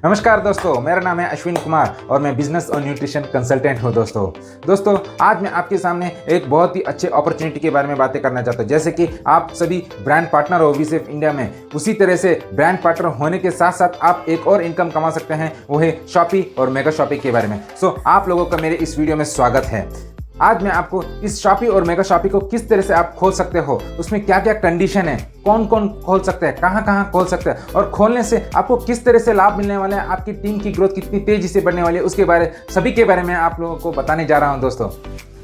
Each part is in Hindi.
नमस्कार दोस्तों, मेरा नाम है अश्विन कुमार और मैं बिजनेस और न्यूट्रिशन कंसल्टेंट हूं। दोस्तों आज मैं आपके सामने एक बहुत ही अच्छे अपॉर्चुनिटी के बारे में बातें करना चाहता हूं। जैसे कि आप सभी ब्रांड पार्टनर हो वीसेफ इंडिया में, उसी तरह से ब्रांड पार्टनर होने के साथ साथ आप एक और इनकम कमा सकते हैं, वो है शॉपी और मेगा शॉपी के बारे में। आप लोगों का मेरे इस वीडियो में स्वागत है। आज मैं आपको इस शॉपी और मेगा शॉपी को किस तरह से आप खोल सकते हो, उसमें क्या क्या कंडीशन है, कौन कौन खोल सकते हैं, कहाँ कहाँ खोल सकते हैं और खोलने से आपको किस तरह से लाभ मिलने वाले हैं, आपकी टीम की ग्रोथ कितनी तेजी से बढ़ने वाली है, उसके बारे सभी के बारे में आप लोगों को बताने जा रहा हूँ दोस्तों।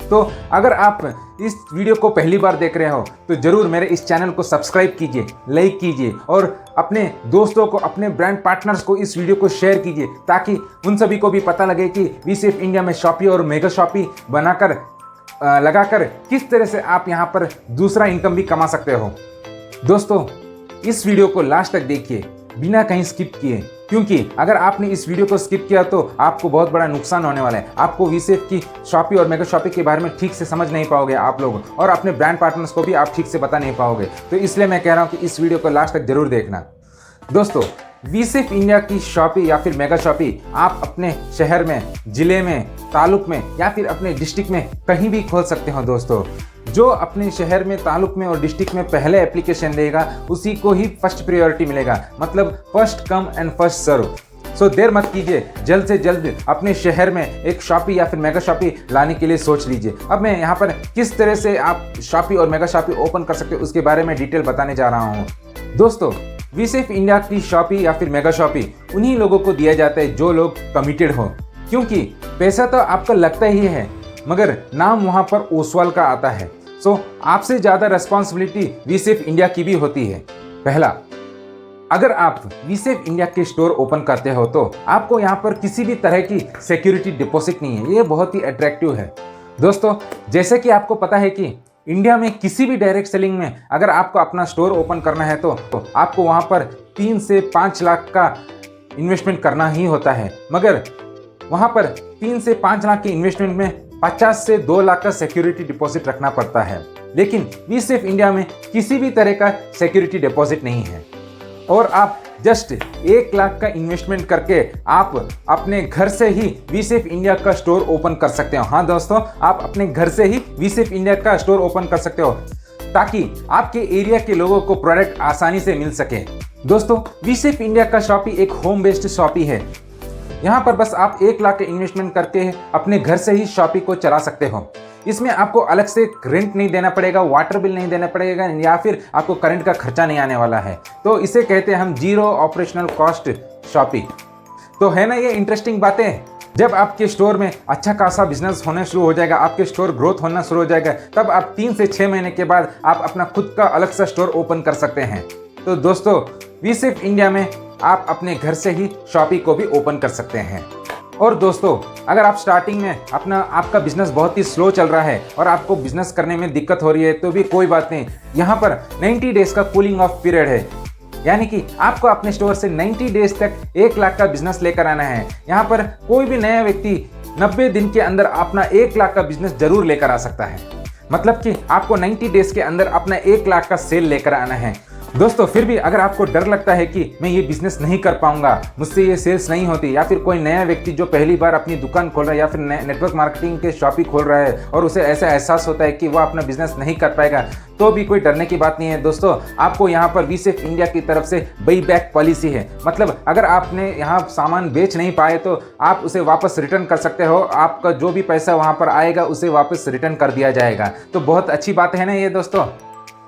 तो अगर आप इस वीडियो को पहली बार देख रहे हो तो जरूर मेरे इस चैनल को सब्सक्राइब कीजिए, लाइक कीजिए और अपने दोस्तों को, अपने ब्रांड पार्टनर्स को इस वीडियो को शेयर कीजिए, ताकि उन सभी को भी पता लगे कि वीसेफ इंडिया में शॉपी और मेगा शॉपी बनाकर लगाकर किस तरह से आप यहाँ पर दूसरा इनकम भी कमा सकते हो। दोस्तों इस वीडियो को लास्ट तक देखिए बिना कहीं स्किप किए, क्योंकि अगर आपने इस वीडियो को स्किप किया तो आपको बहुत बड़ा नुकसान होने वाला है। आपको वीसेफ की शॉपी और मेगा शॉपी के बारे में ठीक से समझ नहीं पाओगे आप लोग, और अपने ब्रांड पार्टनर्स को भी आप ठीक से बता नहीं पाओगे। तो इसलिए मैं कह रहा हूँ कि इस वीडियो को लास्ट तक जरूर देखना। दोस्तों वीसेफ इंडिया की शॉपी या फिर मेगा शॉपी आप अपने शहर में, जिले में, तालुक में या फिर अपने डिस्ट्रिक्ट में कहीं भी खोल सकते हो। दोस्तों जो अपने शहर में, तालुक में और डिस्ट्रिक्ट में पहले एप्लीकेशन देगा उसी को ही फर्स्ट प्रायोरिटी मिलेगा, मतलब first come and first serve. देर मत कीजिए, जल्द से जल्द अपने शहर में एक शॉपी या फिर मेगा शॉपी लाने के लिए सोच लीजिए। अब मैं यहाँ पर किस तरह से आप शॉपी और मेगा शॉपी ओपन कर सकते हो उसके बारे में डिटेल बताने जा रहा हूँ। दोस्तों वीसेफ इंडिया की शॉपी या फिर मेगा शॉपी उन्हीं लोगों को दिया जाता है जो लोग कमिटेड हो, क्योंकि पैसा तो आपका लगता ही है मगर नाम वहाँ पर ओसवाल का आता है। आपसे ज़्यादा रेस्पॉन्सिबिलिटी वीसेफ इंडिया की भी होती है। पहला, अगर आप वीसेफ इंडिया के स्टोर ओपन करते हो तो आपको यहाँ पर किसी भी तरह की सिक्योरिटी डिपॉजिट नहीं है। ये बहुत ही अट्रैक्टिव है। दोस्तों जैसे कि आपको पता है कि इंडिया में किसी भी डायरेक्ट सेलिंग में अगर आपको अपना स्टोर ओपन करना है तो आपको वहाँ पर 3 से 5 लाख का इन्वेस्टमेंट करना ही होता है, मगर वहाँ पर 3 से 5 लाख की इन्वेस्टमेंट में 50 से 2 लाख का सिक्योरिटी डिपॉजिट रखना पड़ता है। लेकिन वीसेफ इंडिया में किसी भी तरह का सिक्योरिटी डिपॉजिट नहीं है और आप जस्ट 1 लाख का इन्वेस्टमेंट करके आप अपने घर से ही वीसेफ इंडिया का स्टोर ओपन कर सकते हो। हाँ दोस्तों, आप अपने घर से ही वीसेफ इंडिया का स्टोर ओपन कर सकते हो ताकि आपके एरिया के लोगों को प्रोडक्ट आसानी से मिल सके। दोस्तों वीसेफ इंडिया का शॉपी एक होम बेस्ड शॉपी है। यहाँ पर बस आप 1 लाख का इन्वेस्टमेंट करके अपने घर से ही शॉपी को चला सकते हो। इसमें आपको अलग से रेंट नहीं देना पड़ेगा, वाटर बिल नहीं देना पड़ेगा या फिर आपको करंट का खर्चा नहीं आने वाला है। तो इसे कहते हैं हम जीरो ऑपरेशनल कॉस्ट शॉपी। तो है ना ये इंटरेस्टिंग बातें। जब आपके स्टोर में अच्छा खासा बिजनेस होना शुरू हो जाएगा, आपके स्टोर ग्रोथ होना शुरू हो जाएगा, तब आप 3 से 6 महीने के बाद आप अपना खुद का अलग सा स्टोर ओपन कर सकते हैं। तो दोस्तों वीसेफ इंडिया में आप अपने घर से ही शॉपी को भी ओपन कर सकते हैं। और दोस्तों अगर आप स्टार्टिंग में आपका बिजनेस बहुत ही स्लो चल रहा है और आपको बिजनेस करने में दिक्कत हो रही है तो भी कोई बात नहीं, यहाँ पर 90 डेज का कूलिंग ऑफ पीरियड है। यानी कि आपको अपने स्टोर से 90 डेज तक 1 लाख का बिजनेस लेकर आना है। यहाँ पर कोई भी नया व्यक्ति 90 दिन के अंदर अपना 1 लाख का बिजनेस जरूर लेकर आ सकता है। मतलब कि आपको 90 डेज के अंदर अपना 1 लाख का सेल लेकर आना है। दोस्तों फिर भी अगर आपको डर लगता है कि मैं ये बिजनेस नहीं कर पाऊंगा, मुझसे ये सेल्स नहीं होती, या फिर कोई नया व्यक्ति जो पहली बार अपनी दुकान खोल रहा है या फिर नेटवर्क मार्केटिंग के शॉपी खोल रहा है और उसे ऐसा एहसास होता है कि वो अपना बिजनेस नहीं कर पाएगा, तो भी कोई डरने की बात नहीं है। दोस्तों आपको यहाँ पर वीसेफ इंडिया की तरफ से बाई बैक पॉलिसी है। मतलब अगर आपने यहाँ सामान बेच नहीं पाए तो आप उसे वापस रिटर्न कर सकते हो। आपका जो भी पैसा वहाँ पर आएगा उसे वापस रिटर्न कर दिया जाएगा। तो बहुत अच्छी बात है ना ये दोस्तों।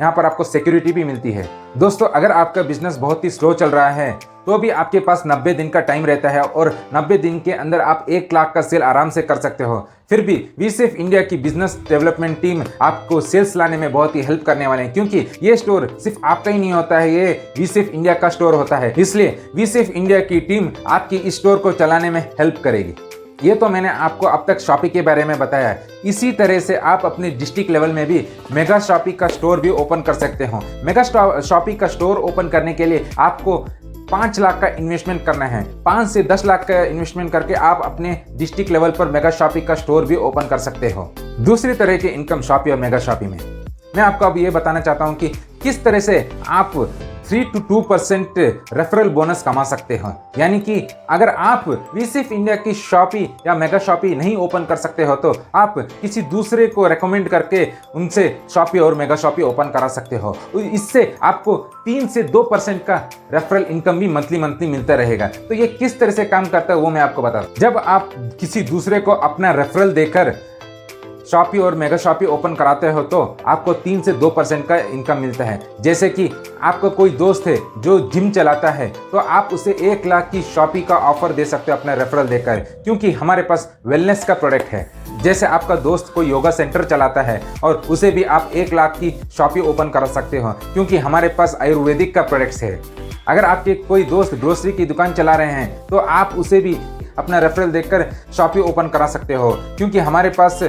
यहाँ पर आपको सिक्योरिटी भी मिलती है। दोस्तों अगर आपका बिजनेस बहुत ही स्लो चल रहा है तो भी आपके पास 90 दिन का टाइम रहता है और 90 दिन के अंदर आप 1 लाख का सेल आराम से कर सकते हो। फिर भी वीसेफ इंडिया की बिजनेस डेवलपमेंट टीम आपको सेल्स लाने में बहुत ही हेल्प करने वाले हैं, क्योंकि ये स्टोर सिर्फ आपका ही नहीं होता है, ये वीसेफ इंडिया का स्टोर होता है। इसलिए वीसेफ इंडिया की टीम आपकी इस स्टोर को चलाने में हेल्प करेगी। ये तो मैंने आपको अब तक शॉपी के बारे में बताया है। इसी तरह से आप अपने डिस्ट्रिक्ट लेवल में भी मेगा शॉपी का स्टोर भी ओपन कर सकते हो। मेगा शॉपी का स्टोर ओपन करने के लिए आपको 5 लाख का इन्वेस्टमेंट करना है। 5 से 10 लाख का इन्वेस्टमेंट करके आप अपने डिस्ट्रिक्ट लेवल पर मेगा शॉपी का स्टोर भी ओपन कर सकते हो। दूसरी तरह की इनकम शॉपी और मेगा शॉपी में मैं आपको अब ये बताना चाहता हूँ कि किस तरह से आप 3 to 2% रेफरल बोनस कमा सकते हो। यानी कि अगर आप वीसेफ इंडिया की शॉपी या मेगा शॉपी नहीं ओपन कर सकते हो तो आप किसी दूसरे को रेकमेंड करके उनसे शॉपी और मेगा शॉपी ओपन करा सकते हो। इससे आपको 3 से 2% का रेफरल इनकम भी मंथली मिलता रहेगा। तो ये किस तरह से काम करता है वो मैं आपको बता दूं। जब आप किसी दूसरे को अपना रेफरल देकर शॉपी और मेगा शॉपी ओपन कराते हो तो आपको 3 से 2% का इनकम मिलता है। जैसे कि आपका कोई दोस्त है जो जिम चलाता है तो आप उसे 1 लाख की शॉपी का ऑफर दे सकते हो अपना रेफरल देकर, क्योंकि हमारे पास वेलनेस का प्रोडक्ट है। जैसे आपका दोस्त कोई योगा सेंटर चलाता है और उसे भी आप 1 लाख की शॉपी ओपन करा सकते हो, क्योंकि हमारे पास आयुर्वेदिक का प्रोडक्ट्स है। अगर आपके कोई दोस्त ग्रोसरी की दुकान चला रहे हैं तो आप उसे भी अपना रेफरल देकर शॉपी ओपन करा सकते हो, क्योंकि हमारे पास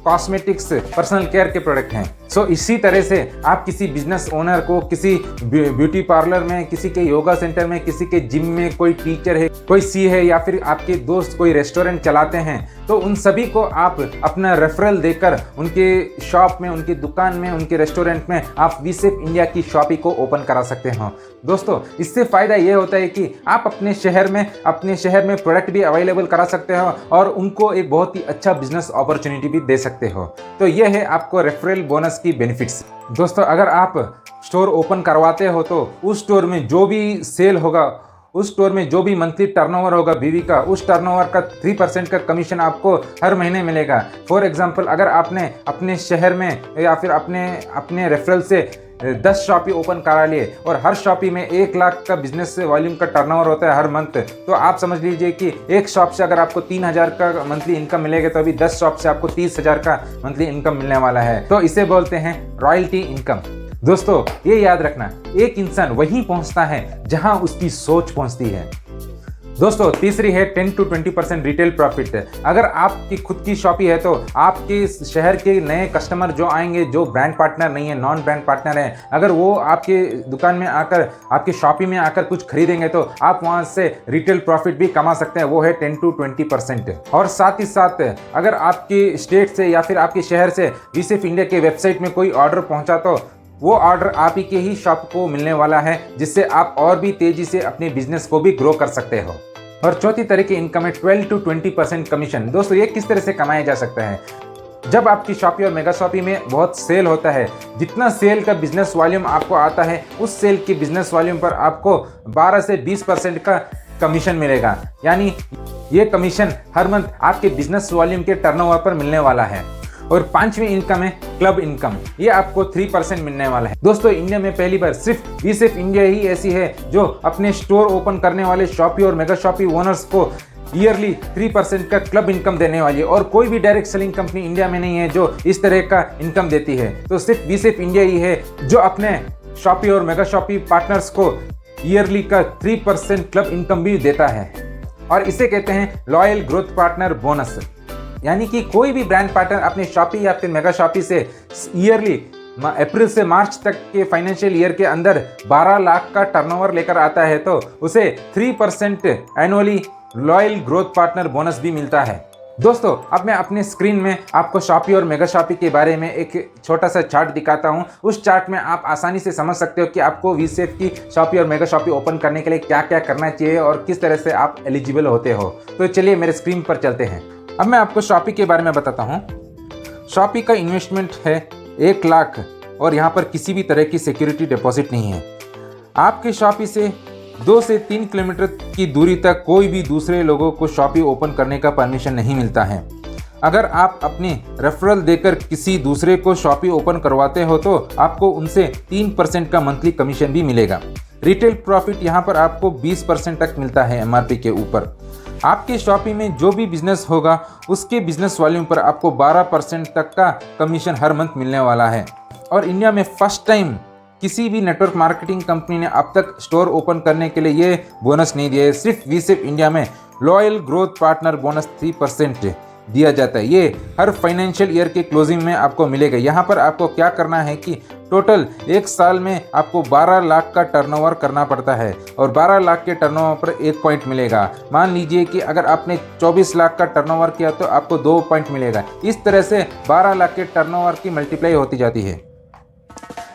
कॉस्मेटिक्स पर्सनल केयर के प्रोडक्ट हैं। सो इसी तरह से आप किसी बिजनेस ओनर को किसी ब्यूटी पार्लर में, किसी के योगा सेंटर में, किसी के जिम में, कोई टीचर है, कोई सी है, या फिर आपके दोस्त कोई रेस्टोरेंट चलाते हैं तो उन सभी को आप अपना रेफरल देकर उनके शॉप में, उनकी दुकान में, उनके रेस्टोरेंट में आप वीसेफ इंडिया की शॉपी को ओपन करा सकते हो। दोस्तों इससे फ़ायदा ये होता है कि आप अपने शहर में प्रोडक्ट भी अवेलेबल करा सकते हो और उनको एक बहुत ही अच्छा बिजनेस अपॉर्चुनिटी भी दे सकते हो। तो ये है आपको रेफरल बोनस की बेनिफिट्स। दोस्तों अगर आप स्टोर ओपन करवाते हो तो उस स्टोर में जो भी सेल होगा, उस स्टोर में जो भी मंथली टर्नओवर होगा बीवी का, उस टर्नओवर का 3% का कमीशन आपको हर महीने मिलेगा। फॉर एग्जांपल अगर आपने अपने शहर में या फिर अपने रेफरल से 10 शॉपी ओपन करा लिए और हर शॉपी में 1 लाख का बिजनेस वॉल्यूम का टर्नओवर होता है हर मंथ, तो आप समझ लीजिए कि एक शॉप से अगर आपको 3,000 का मंथली इनकम मिलेगा तो अभी 10 शॉप से आपको 30,000 का मंथली इनकम मिलने वाला है। तो इसे बोलते हैं रॉयल्टी इनकम। दोस्तों ये याद रखना, एक इंसान वहीं पहुंचता है जहां उसकी सोच पहुंचती है। दोस्तों तीसरी है 10 to 20% रिटेल प्रॉफिट। अगर आपकी खुद की शॉपी है तो आपके शहर के नए कस्टमर जो आएंगे, जो ब्रांड पार्टनर नहीं है, नॉन ब्रांड पार्टनर है, अगर वो आपके दुकान में आकर, आपकी शॉपी में आकर कुछ खरीदेंगे तो आप वहां से रिटेल प्रॉफिट भी कमा सकते हैं, वो है 10 to 20%। और साथ ही साथ अगर आपके स्टेट से या फिर आपके शहर से वीसेफ इंडिया के वेबसाइट में कोई ऑर्डर पहुंचा तो वो ऑर्डर आप ही के ही शॉप को मिलने वाला है, जिससे आप और भी तेजी से अपने बिजनेस को भी ग्रो कर सकते हो। और चौथी तरह की इनकम है 12 to 20% कमीशन। दोस्तों ये किस तरह से कमाया जा सकता है? जब आपकी शॉपी और मेगा शॉपी में बहुत सेल होता है, जितना सेल का बिजनेस वॉल्यूम आपको आता है उस सेल के बिजनेस वॉल्यूम पर आपको 12 से 20% का कमीशन मिलेगा। यानी ये कमीशन हर मंथ आपके बिजनेस वॉल्यूम के टर्नओवर पर मिलने वाला है। और पांचवी इनकम है क्लब इनकम, ये आपको 3% मिलने वाला है। दोस्तों इंडिया में पहली बार सिर्फ वीसेफ इंडिया ही ऐसी है जो अपने स्टोर ओपन करने वाले शॉपी और मेगा शॉपी ओनर्स को ईयरली 3% का क्लब इनकम देने वाली है, और कोई भी डायरेक्ट सेलिंग कंपनी इंडिया में नहीं है जो इस तरह का इनकम देती है। तो सिर्फ वीसेफ इंडिया ही है जो अपने शॉपी और मेगा शॉपी पार्टनर्स को ईयरली का 3% क्लब इनकम भी देता है, और इसे कहते हैं लॉयल ग्रोथ पार्टनर बोनस। यानी कि कोई भी ब्रांड पार्टनर अपने शॉपी या फिर मेगा शॉपी से ईयरली अप्रैल से मार्च तक के फाइनेंशियल ईयर के अंदर 12 लाख का टर्नओवर लेकर आता है तो उसे 3% annually loyal growth partner bonus भी मिलता है। दोस्तों अब मैं अपने स्क्रीन में आपको शॉपी और मेगा शॉपी के बारे में एक छोटा सा चार्ट दिखाता हूं। उस चार्ट में आप आसानी से समझ सकते हो कि आपको वीसेफ की शॉपी और मेगा शॉपी ओपन करने के लिए क्या क्या करना चाहिए और किस तरह से आप एलिजिबल होते हो। तो चलिए मेरे स्क्रीन पर चलते हैं। अब मैं आपको शॉपी के बारे में बताता हूँ। शॉपी का इन्वेस्टमेंट है 1 लाख और यहाँ पर किसी भी तरह की सिक्योरिटी डिपॉजिट नहीं है। आपके शॉपी से 2 से 3 किलोमीटर की दूरी तक कोई भी दूसरे लोगों को शॉपी ओपन करने का परमिशन नहीं मिलता है। अगर आप अपने रेफरल देकर किसी दूसरे को शॉपी ओपन करवाते हो तो आपको उनसे 3% का मंथली कमीशन भी मिलेगा। रिटेल प्रॉफिट यहाँ पर आपको 20% तक मिलता है एमआरपी के ऊपर। आपके शॉपी में जो भी बिजनेस होगा उसके बिजनेस वॉल्यूम पर आपको 12% तक का कमीशन हर मंथ मिलने वाला है। और इंडिया में फर्स्ट टाइम किसी भी नेटवर्क मार्केटिंग कंपनी ने अब तक स्टोर ओपन करने के लिए ये बोनस नहीं दिया है। सिर्फ वीसेफ इंडिया में लॉयल ग्रोथ पार्टनर बोनस 3% दिया जाता है। ये हर फाइनेंशियल ईयर के क्लोजिंग में आपको मिलेगा। यहाँ पर आपको क्या करना है कि टोटल 1 साल में आपको 12 लाख का टर्नओवर करना पड़ता है और 12 लाख के टर्नओवर पर 1 पॉइंट मिलेगा। मान लीजिए कि अगर आपने 24 लाख का टर्नओवर किया तो आपको 2 पॉइंट मिलेगा। इस तरह से 12 लाख के टर्नओवर की मल्टीप्लाई होती जाती है।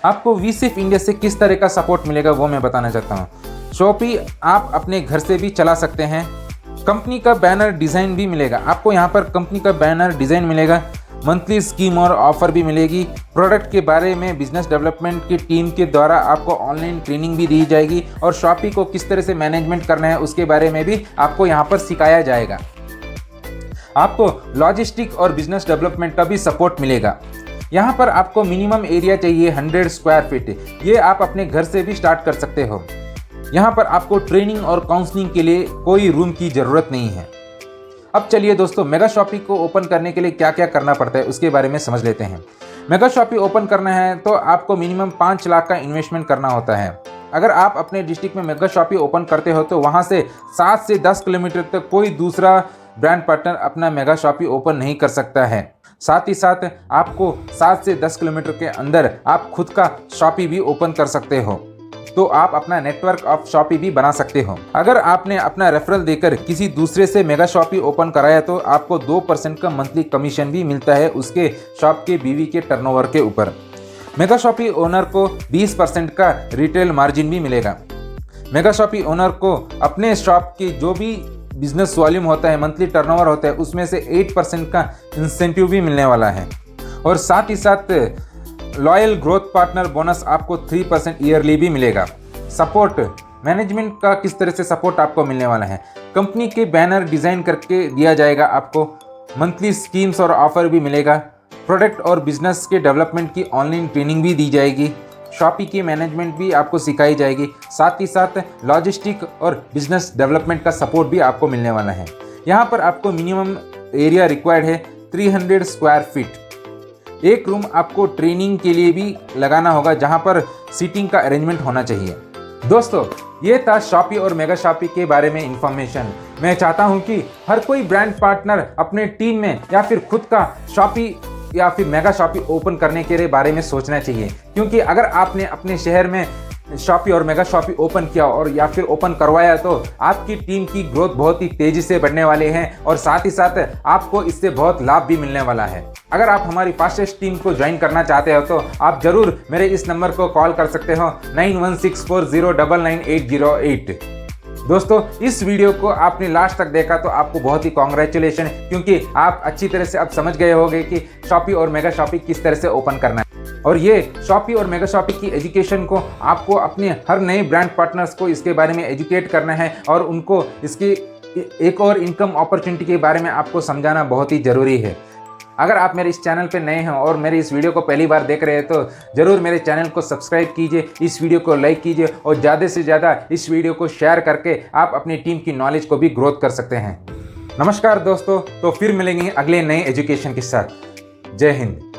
आपको वीसेफ इंडिया से किस तरह का सपोर्ट मिलेगा वो मैं बताना चाहता हूँ। शॉपी आप अपने घर से भी चला सकते हैं। कंपनी का बैनर डिज़ाइन भी मिलेगा आपको, यहाँ पर कंपनी का बैनर डिज़ाइन मिलेगा। मंथली स्कीम और ऑफर भी मिलेगी। प्रोडक्ट के बारे में बिजनेस डेवलपमेंट की टीम के द्वारा आपको ऑनलाइन ट्रेनिंग भी दी जाएगी और शॉपी को किस तरह से मैनेजमेंट करना है उसके बारे में भी आपको यहाँ पर सिखाया जाएगा। आपको लॉजिस्टिक और बिजनेस डेवलपमेंट का भी सपोर्ट मिलेगा। यहाँ पर आपको मिनिमम एरिया चाहिए 100 स्क्वायर फीट, ये आप अपने घर से भी स्टार्ट कर सकते हो। यहाँ पर आपको ट्रेनिंग और काउंसलिंग के लिए कोई रूम की ज़रूरत नहीं है। अब चलिए दोस्तों, मेगा शॉपी को ओपन करने के लिए क्या क्या करना पड़ता है उसके बारे में समझ लेते हैं। मेगा शॉपी ओपन करना है तो आपको मिनिमम 5 लाख का इन्वेस्टमेंट करना होता है। अगर आप अपने डिस्ट्रिक्ट में मेगा शॉपी ओपन करते हो तो वहाँ से 7 से 10 किलोमीटर तक कोई दूसरा ब्रांड पार्टनर अपना मेगा शॉपी ओपन नहीं कर सकता है। साथ ही साथ आपको 7 से 10 किलोमीटर के अंदर आप खुद का शॉपी भी ओपन कर सकते हो, तो आप अपना नेटवर्क ऑफ शॉपी भी बना सकते हो। अगर आपने अपना रेफरल देकर किसी दूसरे से मेगा शॉपी ओपन कराया तो आपको 2% का मंथली कमीशन भी मिलता है उसके शॉप के बीवी के टर्नओवर के ऊपर। मेगा शॉपी ओनर को 20% का रिटेल मार्जिन भी मिलेगा। मेगा शॉपी ओनर को अपने शॉप की जो भी बिजनेस वॉल्यूम होता है, मंथली टर्नओवर होता है, उसमें से 8% का इंसेंटिव भी मिलने वाला है। और साथ ही साथ लॉयल ग्रोथ पार्टनर बोनस आपको 3% ईयरली भी मिलेगा। सपोर्ट मैनेजमेंट का किस तरह से सपोर्ट आपको मिलने वाला है, कंपनी के बैनर डिज़ाइन करके दिया जाएगा आपको। मंथली स्कीम्स और ऑफर भी मिलेगा। प्रोडक्ट और बिजनेस के डेवलपमेंट की ऑनलाइन ट्रेनिंग भी दी जाएगी। शॉपी की मैनेजमेंट भी आपको सिखाई जाएगी। साथ ही साथ लॉजिस्टिक और बिजनेस डेवलपमेंट का सपोर्ट भी आपको मिलने वाला है। यहाँ पर आपको मिनिमम एरिया रिक्वायर्ड है 300 स्क्वायर फीट। एक रूम आपको ट्रेनिंग के लिए भी लगाना होगा जहाँ पर सीटिंग का अरेंजमेंट होना चाहिए। दोस्तों, ये था शॉपी और मेगा शॉपी के बारे में इंफॉर्मेशन। मैं चाहता हूँ कि हर कोई ब्रांड पार्टनर अपने टीम में या फिर खुद का शॉपी या फिर मेगा शॉपी ओपन करने के बारे में सोचना चाहिए, क्योंकि अगर आपने अपने शहर में शॉपी और मेगा शॉपी ओपन किया और या फिर ओपन करवाया तो आपकी टीम की ग्रोथ बहुत ही तेज़ी से बढ़ने वाले हैं और साथ ही साथ आपको इससे बहुत लाभ भी मिलने वाला है। अगर आप हमारी फास्टेस्ट टीम को ज्वाइन करना चाहते हो तो आप ज़रूर मेरे इस नंबर को कॉल कर सकते हो 9164099808। दोस्तों, इस वीडियो को आपने लास्ट तक देखा तो आपको बहुत ही कॉन्ग्रेचुलेशन, क्योंकि आप अच्छी तरह से अब समझ गए होंगे कि शॉपी और मेगा शॉपी किस तरह से ओपन करना है। और ये शॉपी और मेगा शॉपी की एजुकेशन को आपको अपने हर नए ब्रांड पार्टनर्स को इसके बारे में एजुकेट करना है और उनको इसकी एक और इनकम अपॉर्चुनिटी के बारे में आपको समझाना बहुत ही ज़रूरी है। अगर आप मेरे इस चैनल पे नए हैं और मेरे इस वीडियो को पहली बार देख रहे हैं तो ज़रूर मेरे चैनल को सब्सक्राइब कीजिए, इस वीडियो को लाइक कीजिए और ज़्यादा से ज़्यादा इस वीडियो को शेयर करके आप अपनी टीम की नॉलेज को भी ग्रोथ कर सकते हैं। नमस्कार दोस्तों, तो फिर मिलेंगे अगले नए एजुकेशन के साथ। जय हिंद।